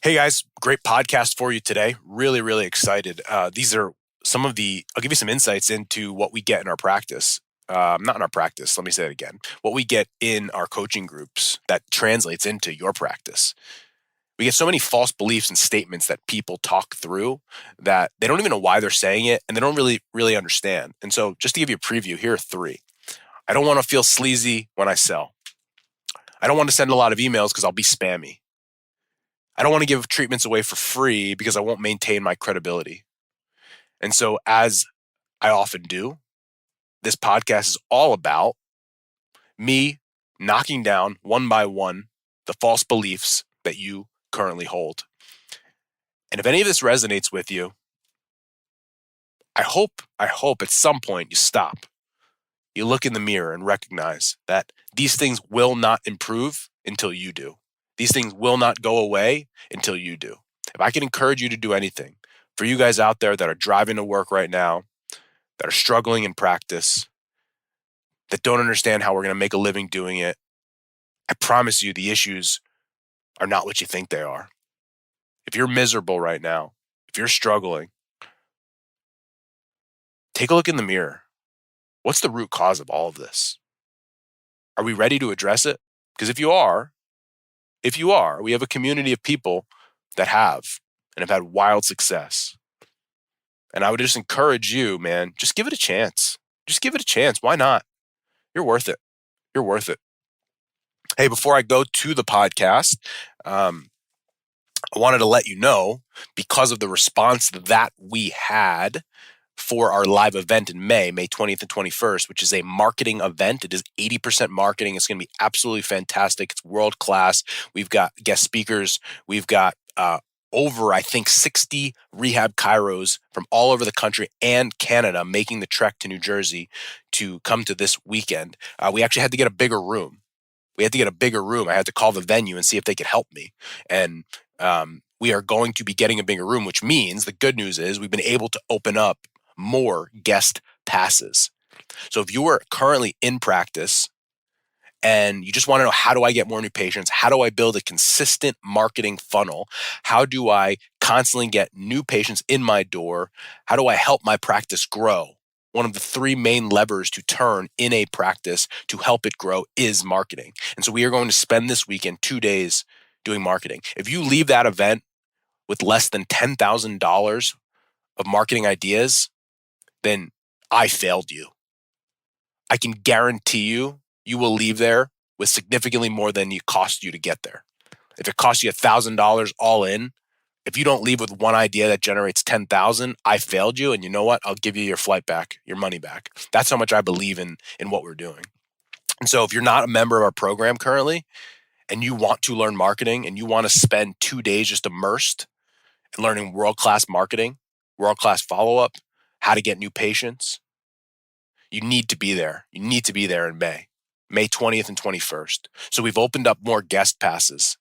Hey guys, great podcast for you today. Really, really excited. These are I'll give you some insights into what we get in our practice. Not in our practice, let me say it again. What we get in our coaching groups that translates into your practice. We get so many false beliefs and statements that people talk through that they don't even know why they're saying it and they don't really understand. And so just to give you a preview, here are three. I don't want to feel sleazy when I sell. I don't want to send a lot of emails because I'll be spammy. I don't want to give treatments away for free because I won't maintain my credibility. And so, as I often do, this podcast is all about me knocking down one by one the false beliefs that you currently hold. And if any of this resonates with you, I hope at some point you stop. You look in the mirror and recognize that these things will not improve until you do. These things will not go away until you do. If I can encourage you to do anything, for you guys out there that are driving to work right now, that are struggling in practice, that don't understand how we're going to make a living doing it, I promise you the issues are not what you think they are. If you're miserable right now, if you're struggling, take a look in the mirror. What's the root cause of all of this? Are we ready to address it? Because if you are, we have a community of people that have and have had wild success. And I would just encourage you, man, just give it a chance. Just give it a chance. Why not? You're worth it. You're worth it. Hey, before I go to the podcast, I wanted to let you know, because of the response that we had for our live event in May 20th and 21st, which is a marketing event. It is 80% marketing. It's going to be absolutely fantastic. It's world class. We've got guest speakers. We've got over, I think, 60 rehab chiros from all over the country and Canada making the trek to New Jersey to come to this weekend. We actually had to get a bigger room. I had to call the venue and see if they could help me. And we are going to be getting a bigger room, which means the good news is we've been able to open up more guest passes. So if you are currently in practice and you just want to know, how do I get more new patients? How do I build a consistent marketing funnel? How do I constantly get new patients in my door? How do I help my practice grow? One of the three main levers to turn in a practice to help it grow is marketing. And so we are going to spend this weekend 2 days doing marketing. If you leave that event with less than $10,000 of marketing ideas, then I failed you. I can guarantee you, you will leave there with significantly more than it cost you to get there. If it costs you $1,000 all in, if you don't leave with one idea that generates 10,000, I failed you. And you know what? I'll give you your flight back, your money back. That's how much I believe in what we're doing. And so if you're not a member of our program currently and you want to learn marketing and you want to spend 2 days just immersed in learning world-class marketing, world-class follow-up, how to get new patients, you need to be there. You need to be there in May 20th and 21st. So we've opened up more guest passes.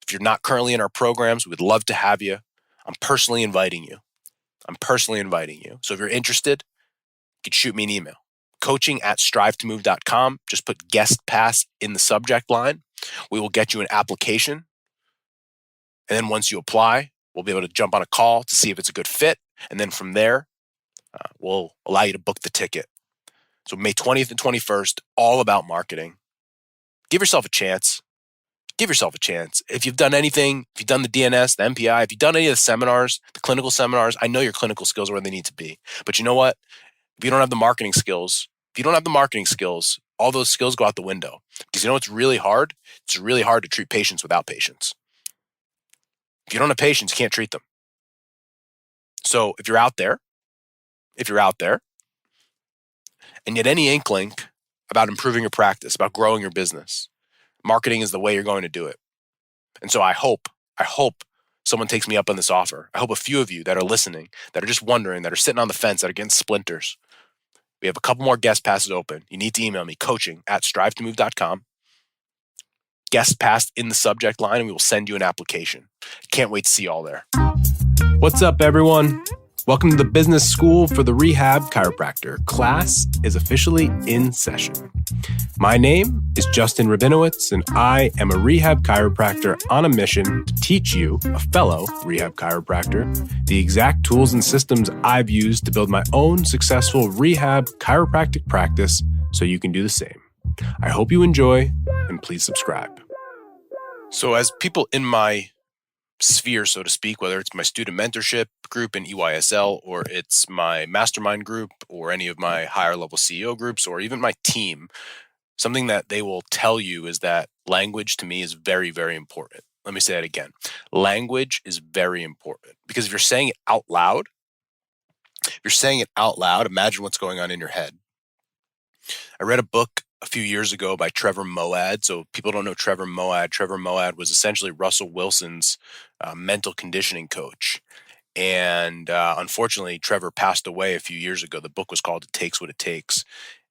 If you're not currently in our programs, we'd love to have you. I'm personally inviting you. So if you're interested, you can shoot me an email. coaching@strivetomove.com. Just put guest pass in the subject line. We will get you an application. And then once you apply, we'll be able to jump on a call to see if it's a good fit. And then from there, we'll allow you to book the ticket. So May 20th and 21st, all about marketing. Give yourself a chance. If you've done anything, if you've done the DNS, the MPI, if you've done any of the seminars, the clinical seminars, I know your clinical skills are where they need to be. But you know what? If you don't have the marketing skills, all those skills go out the window. Because you know what's really hard? It's really hard to treat patients without patients. If you don't have patients, you can't treat them. So if you're out there, and yet any inkling about improving your practice, about growing your business, marketing is the way you're going to do it. And so I hope someone takes me up on this offer. I hope a few of you that are listening, that are just wondering, that are sitting on the fence, that are getting splinters. We have a couple more guest passes open. You need to email me, coaching@strivetomove.com. Guest pass in the subject line, and we will send you an application. Can't wait to see you all there. What's up, everyone? Welcome to the Business School for the Rehab Chiropractor. Class is officially in session. My name is Justin Rabinowitz, and I am a rehab chiropractor on a mission to teach you, a fellow rehab chiropractor, the exact tools and systems I've used to build my own successful rehab chiropractic practice so you can do the same. I hope you enjoy, and please subscribe. So as people in my sphere, so to speak, whether it's my student mentorship group in EYSL, or it's my mastermind group, or any of my higher level CEO groups, or even my team, something that they will tell you is that language to me is very, very important. Let me say that again. Language is very important because if you're saying it out loud, imagine what's going on in your head. I read a book a few years ago by Trevor Moawad. So people don't know Trevor Moawad. Trevor Moawad was essentially Russell Wilson's mental conditioning coach. And unfortunately, Trevor passed away a few years ago. The book was called It Takes What It Takes.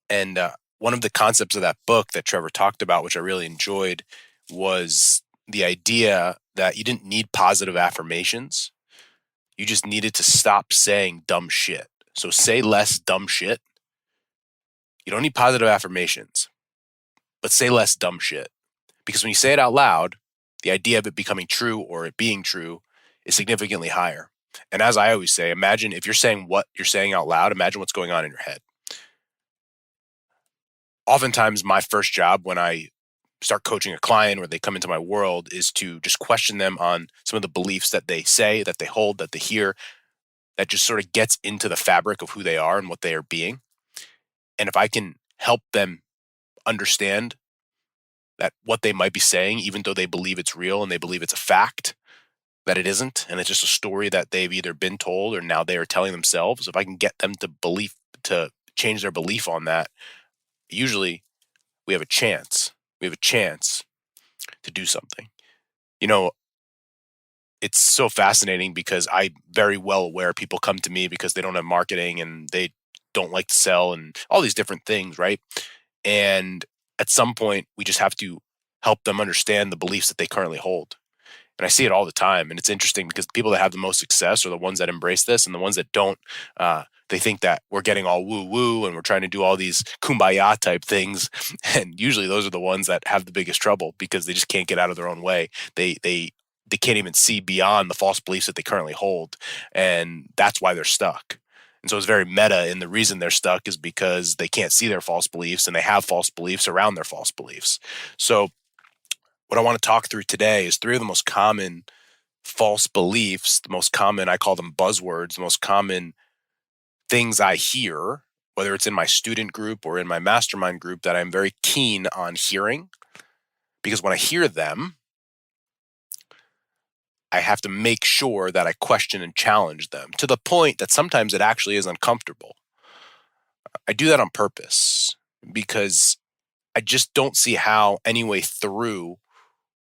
And one of the concepts of that book that Trevor talked about, which I really enjoyed, was the idea that you didn't need positive affirmations. You just needed to stop saying dumb shit. So say less dumb shit. You don't need positive affirmations, but say less dumb shit. Because when you say it out loud, the idea of it becoming true or it being true is significantly higher. And as I always say, imagine if you're saying what you're saying out loud, imagine what's going on in your head. Oftentimes, my first job when I start coaching a client or they come into my world is to just question them on some of the beliefs that they say, that they hold, that they hear, that just sort of gets into the fabric of who they are and what they are being. And if I can help them understand that what they might be saying, even though they believe it's real and they believe it's a fact, that it isn't, and it's just a story that they've either been told or now they are telling themselves, if I can get them to change their belief on that, usually we have a chance. We have a chance to do something. You know, it's so fascinating because I'm very well aware people come to me because they don't have marketing and they don't like to sell and all these different things, right? And at some point, we just have to help them understand the beliefs that they currently hold. And I see it all the time. And it's interesting because the people that have the most success are the ones that embrace this, and the ones that don't, they think that we're getting all woo woo and we're trying to do all these kumbaya type things. And usually those are the ones that have the biggest trouble because they just can't get out of their own way. They can't even see beyond the false beliefs that they currently hold. And that's why they're stuck. And so it's very meta. And the reason they're stuck is because they can't see their false beliefs and they have false beliefs around their false beliefs. So what I want to talk through today is three of the most common false beliefs, the most common, I call them buzzwords, the most common things I hear, whether it's in my student group or in my mastermind group, that I'm very keen on hearing. Because when I hear them, I have to make sure that I question and challenge them to the point that sometimes it actually is uncomfortable. I do that on purpose because I just don't see how any way through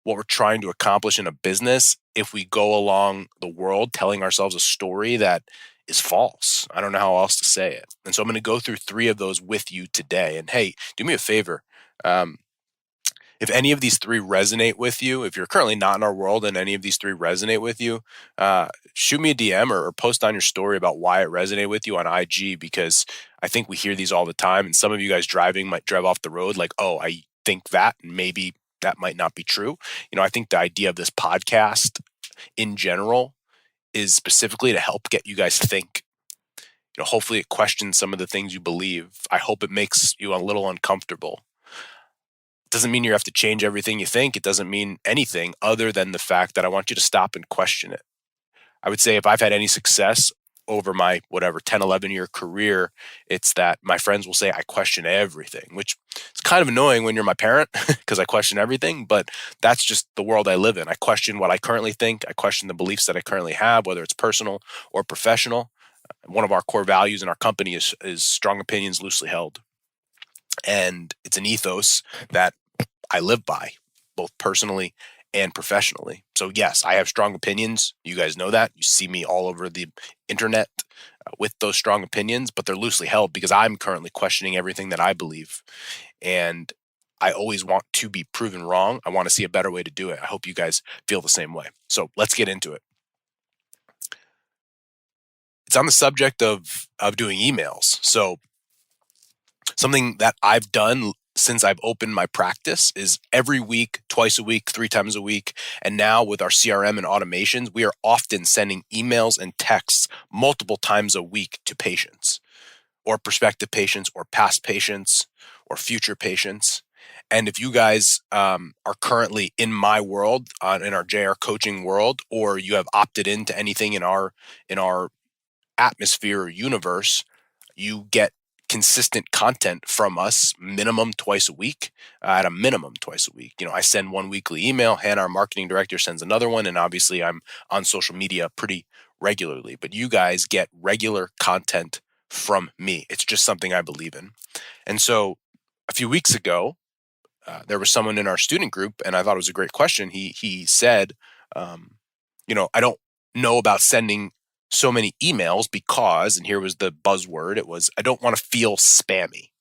what we're trying to accomplish in a business if we go along the world telling ourselves a story that is false. I don't know how else to say it. And so I'm going to go through three of those with you today. And hey, do me a favor. If any of these three resonate with you, if you're currently not in our world and any of these three resonate with you, shoot me a DM or post on your story about why it resonated with you on IG, because I think we hear these all the time. And some of you guys driving might drive off the road like, oh, I think that, and maybe that might not be true. You know, I think the idea of this podcast in general is specifically to help get you guys think. You know, hopefully it questions some of the things you believe. I hope it makes you a little uncomfortable. Doesn't mean you have to change everything you think. It doesn't mean anything other than the fact that I want you to stop and question it. I would say if I've had any success over my 10, 11 year career, it's that my friends will say I question everything, which is kind of annoying when you're my parent because I question everything, but that's just the world I live in. I question what I currently think. I question the beliefs that I currently have, whether it's personal or professional. One of our core values in our company is strong opinions loosely held. And it's an ethos that I live by, both personally and professionally. So yes, I have strong opinions. You guys know that. You see me all over the internet with those strong opinions, but they're loosely held because I'm currently questioning everything that I believe. And I always want to be proven wrong. I want to see a better way to do it. I hope you guys feel the same way. So let's get into it. it's on the subject of doing emails. So something that I've done since I've opened my practice is every week, twice a week, 3 times a week. And now with our CRM and automations, we are often sending emails and texts multiple times a week to patients or prospective patients or past patients or future patients. And if you guys are currently in my world, in our JR coaching world, or you have opted into anything in our atmosphere or universe, you get consistent content from us minimum twice a week, at a minimum twice a week. I send one weekly email, Hannah, our marketing director, sends another one, and obviously I'm on social media pretty regularly, but you guys get regular content from me. It's just something I believe in. And so a few weeks ago, there was someone in our student group, and I thought it was a great question. He said, I don't know about sending so many emails because, and here was the buzzword, it was, I don't want to feel spammy.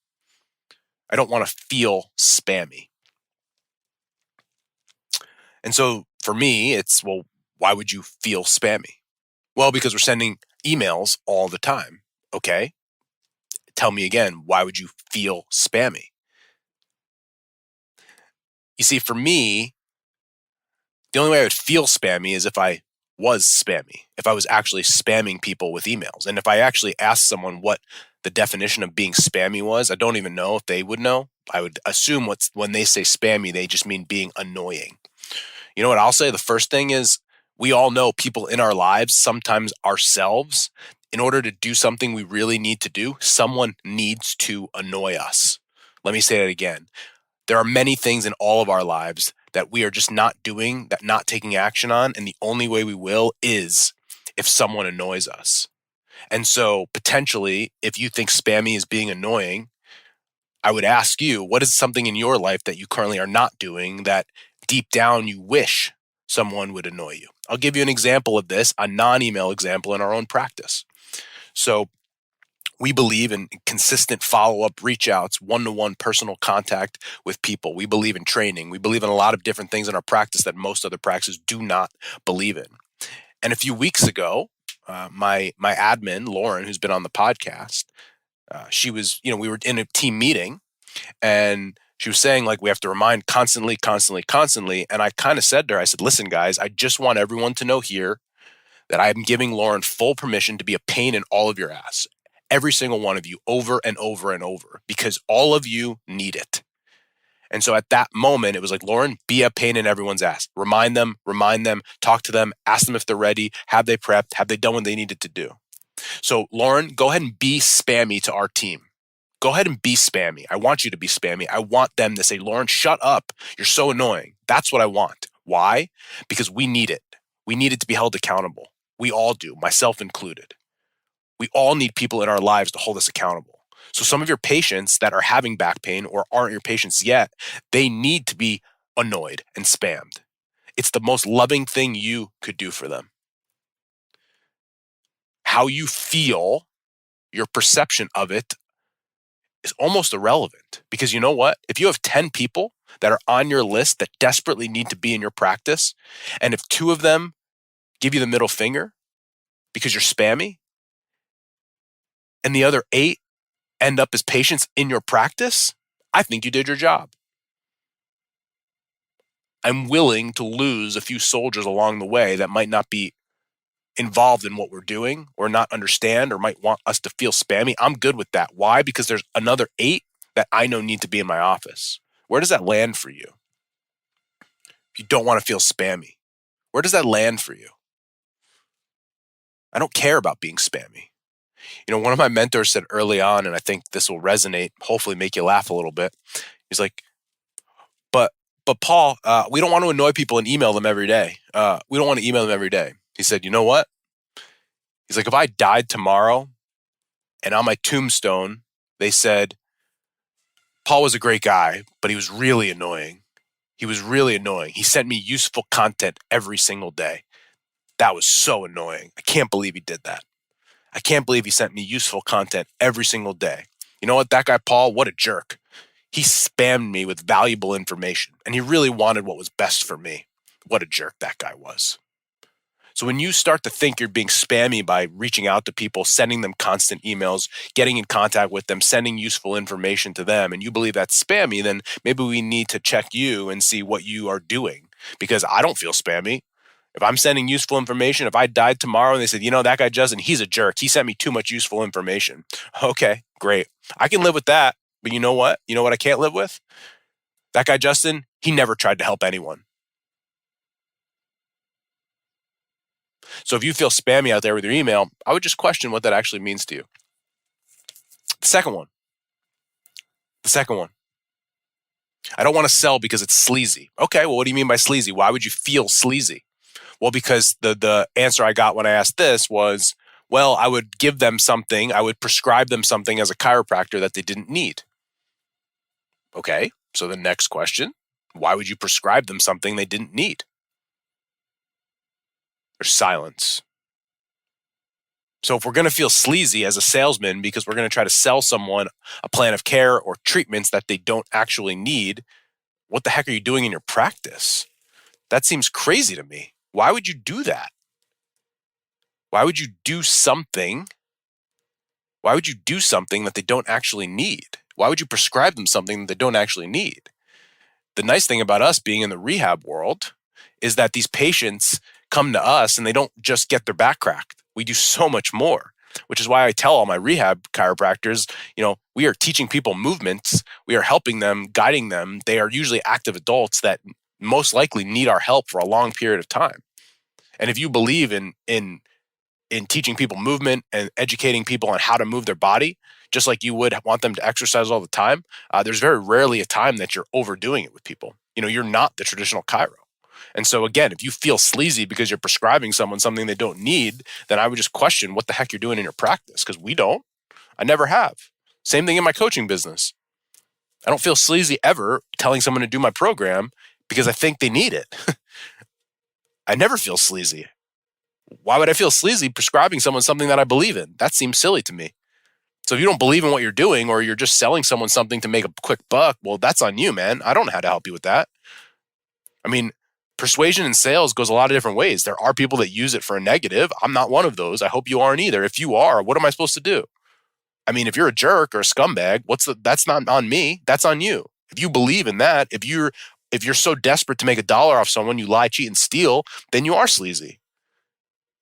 I don't want to feel spammy. And so for me, it's, well, why would you feel spammy? Well, because we're sending emails all the time. Okay. Tell me again, why would you feel spammy? You see, for me, the only way I would feel spammy is if I was spammy, if I was actually spamming people with emails. And if I actually asked someone what the definition of being spammy was, I don't even know if they would know. I would assume when they say spammy, they just mean being annoying. You know what I'll say? The first thing is, we all know people in our lives, sometimes ourselves, in order to do something we really need to do, someone needs to annoy us. Let me say that again. There are many things in all of our lives that we are just not doing, that not taking action on. And the only way we will is if someone annoys us. And so potentially, if you think spammy is being annoying, I would ask you, what is something in your life that you currently are not doing that deep down you wish someone would annoy you? I'll give you an example of this, a non-email example in our own practice. So we believe in consistent follow-up, reach outs, one-to-one personal contact with people. We believe in training. We believe in a lot of different things in our practice that most other practices do not believe in. And a few weeks ago, my admin, Lauren, who's been on the podcast, she was, we were in a team meeting, and she was saying, like, we have to remind constantly. And I kind of said to her, I said, listen, guys, I just want everyone to know here that I'm giving Lauren full permission to be a pain in all of your ass. Every single one of you, over and over and over, because all of you need it. And so at that moment, it was like, Lauren, be a pain in everyone's ass. Remind them, talk to them, ask them if they're ready. Have they prepped? Have they done what they needed to do? So Lauren, go ahead and be spammy to our team. Go ahead and be spammy. I want you to be spammy. I want them to say, Lauren, shut up. You're so annoying. That's what I want. Why? Because we need it. We need it to be held accountable. We all do, myself included. We all need people in our lives to hold us accountable. So some of your patients that are having back pain or aren't your patients yet, they need to be annoyed and spammed. It's the most loving thing you could do for them. How you feel, your perception of it, is almost irrelevant, because you know what? If you have 10 people that are on your list that desperately need to be in your practice, and if 2 of them give you the middle finger because you're spammy, and the other 8 end up as patients in your practice, I think you did your job. I'm willing to lose a few soldiers along the way that might not be involved in what we're doing or not understand or might want us to feel spammy. I'm good with that. Why? Because there's another 8 that I know need to be in my office. Where does that land for you? If you don't want to feel spammy, where does that land for you? I don't care about being spammy. One of my mentors said early on, and I think this will resonate, hopefully make you laugh a little bit. He's like, but Paul, we don't want to annoy people and email them every day. We don't want to email them every day. He said, you know what? He's like, if I died tomorrow and on my tombstone, they said, Paul was a great guy, but he was really annoying. He was really annoying. He sent me useful content every single day. That was so annoying. I can't believe he did that. I can't believe he sent me useful content every single day. You know what? That guy, Paul, what a jerk. He spammed me with valuable information, and he really wanted what was best for me. What a jerk that guy was. So when you start to think you're being spammy by reaching out to people, sending them constant emails, getting in contact with them, sending useful information to them, and you believe that's spammy, then maybe we need to check you and see what you are doing, because I don't feel spammy. If I'm sending useful information, if I died tomorrow and they said, that guy Justin, he's a jerk. He sent me too much useful information. Okay, great. I can live with that. But you know what? You know what I can't live with? That guy Justin, he never tried to help anyone. So if you feel spammy out there with your email, I would just question what that actually means to you. The second one. I don't want to sell because it's sleazy. Okay, well, what do you mean by sleazy? Why would you feel sleazy? Well, because the answer I got when I asked this was, well, I would give them something, I would prescribe them something as a chiropractor that they didn't need. Okay, so the next question, why would you prescribe them something they didn't need? There's silence. So if we're going to feel sleazy as a salesman because we're going to try to sell someone a plan of care or treatments that they don't actually need, what the heck are you doing in your practice? That seems crazy to me. Why would you do that? Why would you do something? Why would you do something that they don't actually need? Why would you prescribe them something that they don't actually need? The nice thing about us being in the rehab world is that these patients come to us and they don't just get their back cracked. We do so much more, which is why I tell all my rehab chiropractors, we are teaching people movements. We are helping them, guiding them. They are usually active adults that most likely need our help for a long period of time. And if you believe in teaching people movement and educating people on how to move their body, just like you would want them to exercise all the time, there's very rarely a time that you're overdoing it with people. You're not the traditional chiro. And so again, if you feel sleazy because you're prescribing someone something they don't need, then I would just question what the heck you're doing in your practice, because we don't. I never have. Same thing in my coaching business. I don't feel sleazy ever telling someone to do my program because I think they need it. I never feel sleazy. Why would I feel sleazy prescribing someone something that I believe in? That seems silly to me. So if you don't believe in what you're doing, or you're just selling someone something to make a quick buck, well, that's on you, man. I don't know how to help you with that. I mean, persuasion in sales goes a lot of different ways. There are people that use it for a negative. I'm not one of those. I hope you aren't either. If you are, what am I supposed to do? I mean, if you're a jerk or a scumbag, that's not on me. That's on you. If you believe in that, if you're so desperate to make $1 off someone, you lie, cheat, and steal, then you are sleazy.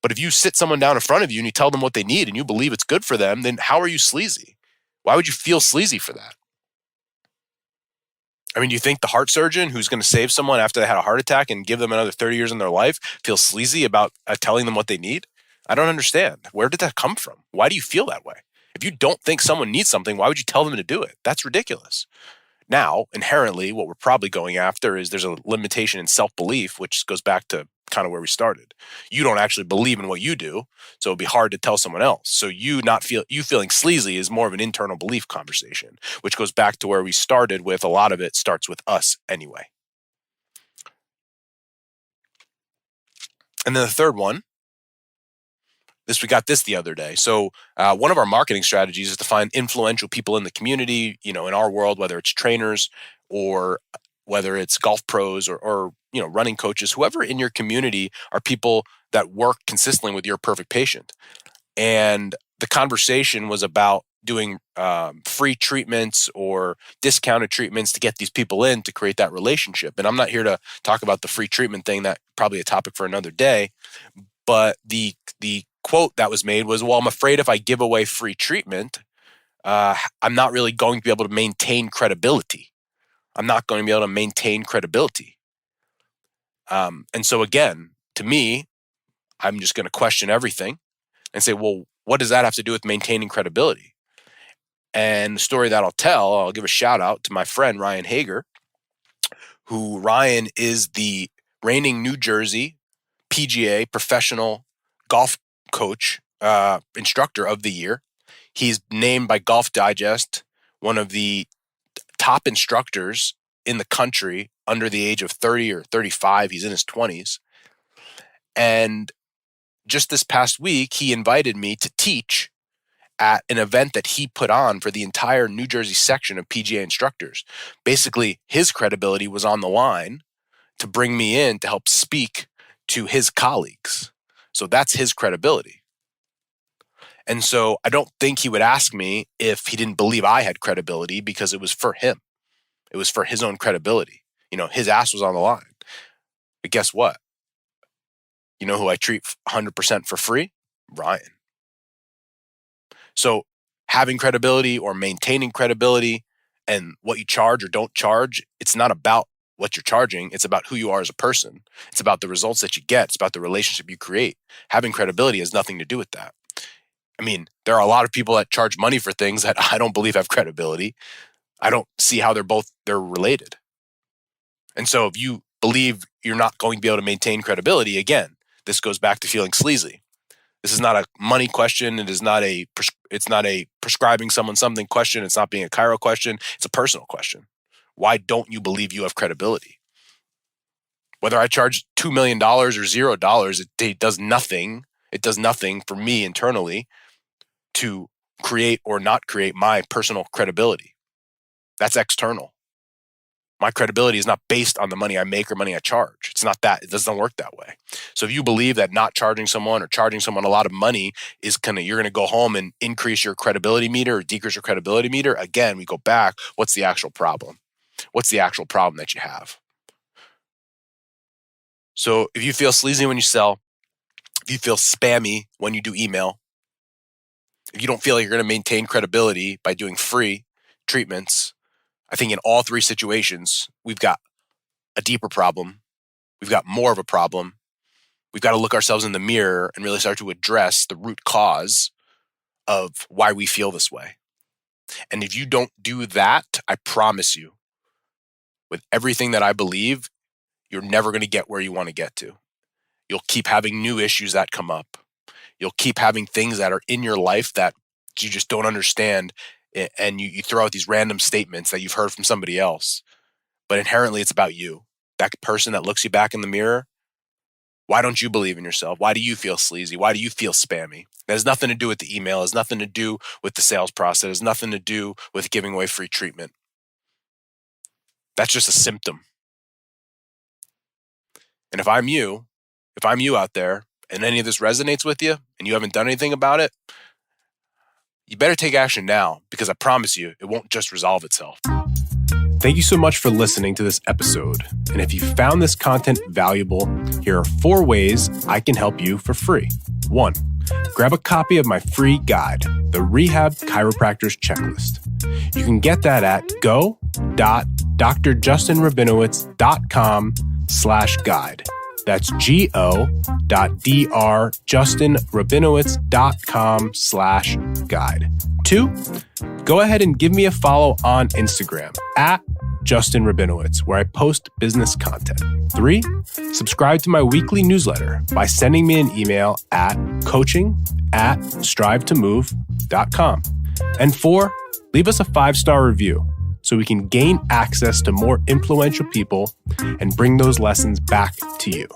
But if you sit someone down in front of you and you tell them what they need and you believe it's good for them, then how are you sleazy? Why would you feel sleazy for that? I mean, do you think the heart surgeon who's going to save someone after they had a heart attack and give them another 30 years in their life feels sleazy about telling them what they need? I don't understand. Where did that come from? Why do you feel that way? If you don't think someone needs something, why would you tell them to do it? That's ridiculous. Now, inherently, what we're probably going after is there's a limitation in self-belief, which goes back to kind of where we started. You don't actually believe in what you do, so it'd be hard to tell someone else. So you feeling sleazy is more of an internal belief conversation, which goes back to where we started with. A lot of it starts with us anyway. And then the third one, we got this the other day. So one of our marketing strategies is to find influential people in the community, in our world, whether it's trainers or whether it's golf pros or running coaches, whoever in your community are people that work consistently with your perfect patient. And the conversation was about doing free treatments or discounted treatments to get these people in to create that relationship. And I'm not here to talk about the free treatment thing. That's probably a topic for another day. But the quote that was made was, well, I'm afraid if I give away free treatment, I'm not really going to be able to maintain credibility. I'm not going to be able to maintain credibility. And so again, to me, I'm just going to question everything and say, well, what does that have to do with maintaining credibility? And the story that I'll give a shout out to my friend, Ryan Hager, who Ryan is the reigning New Jersey PGA professional golf coach, instructor of the year. He's named by Golf Digest one of the top instructors in the country under the age of 30 or 35. He's in his 20s. And just this past week, he invited me to teach at an event that he put on for the entire New Jersey section of PGA instructors. Basically, his credibility was on the line to bring me in to help speak to his colleagues. So that's his credibility. And so I don't think he would ask me if he didn't believe I had credibility, because it was for him. It was for his own credibility. His ass was on the line. But guess what? You know who I treat 100% for free? Ryan. So having credibility or maintaining credibility and what you charge or don't charge, it's not about what you're charging. It's about who you are as a person. It's about the results that you get. It's about the relationship you create. Having credibility has nothing to do with that. I mean, there are a lot of people that charge money for things that I don't believe have credibility. I don't see how they're related. And so if you believe you're not going to be able to maintain credibility, again, this goes back to feeling sleazy. This is not a money question. It's not a prescribing someone something question. It's not being a chiro question. It's a personal question. Why don't you believe you have credibility? Whether I charge $2 million or $0, it does nothing. It does nothing for me internally to create or not create my personal credibility. That's external. My credibility is not based on the money I make or money I charge. It's not that. It doesn't work that way. So if you believe that not charging someone or charging someone a lot of money is you're going to go home and increase your credibility meter or decrease your credibility meter, again, we go back. What's the actual problem? What's the actual problem that you have? So if you feel sleazy when you sell, if you feel spammy when you do email, if you don't feel like you're going to maintain credibility by doing free treatments, I think in all three situations, we've got a deeper problem. We've got more of a problem. We've got to look ourselves in the mirror and really start to address the root cause of why we feel this way. And if you don't do that, I promise you, with everything that I believe, you're never going to get where you want to get to. You'll keep having new issues that come up. You'll keep having things that are in your life that you just don't understand. And you throw out these random statements that you've heard from somebody else. But inherently, it's about you. That person that looks you back in the mirror, why don't you believe in yourself? Why do you feel sleazy? Why do you feel spammy? That has nothing to do with the email. It has nothing to do with the sales process. It has nothing to do with giving away free treatment. That's just a symptom. And if I'm you out there and any of this resonates with you and you haven't done anything about it, you better take action now, because I promise you, it won't just resolve itself. Thank you so much for listening to this episode. And if you found this content valuable, here are 4 ways I can help you for free. 1, grab a copy of my free guide, the Rehab Chiropractor's Checklist. You can get that at go.drjustinrabinowitz.com/guide. That's go.drjustinrabinowitz.com/guide. 2, go ahead and give me a follow on Instagram at Justin Rabinowitz, where I post business content. 3, subscribe to my weekly newsletter by sending me an email at coaching@strivetomove.com. And 4, leave us a 5-star review so we can gain access to more influential people and bring those lessons back to you.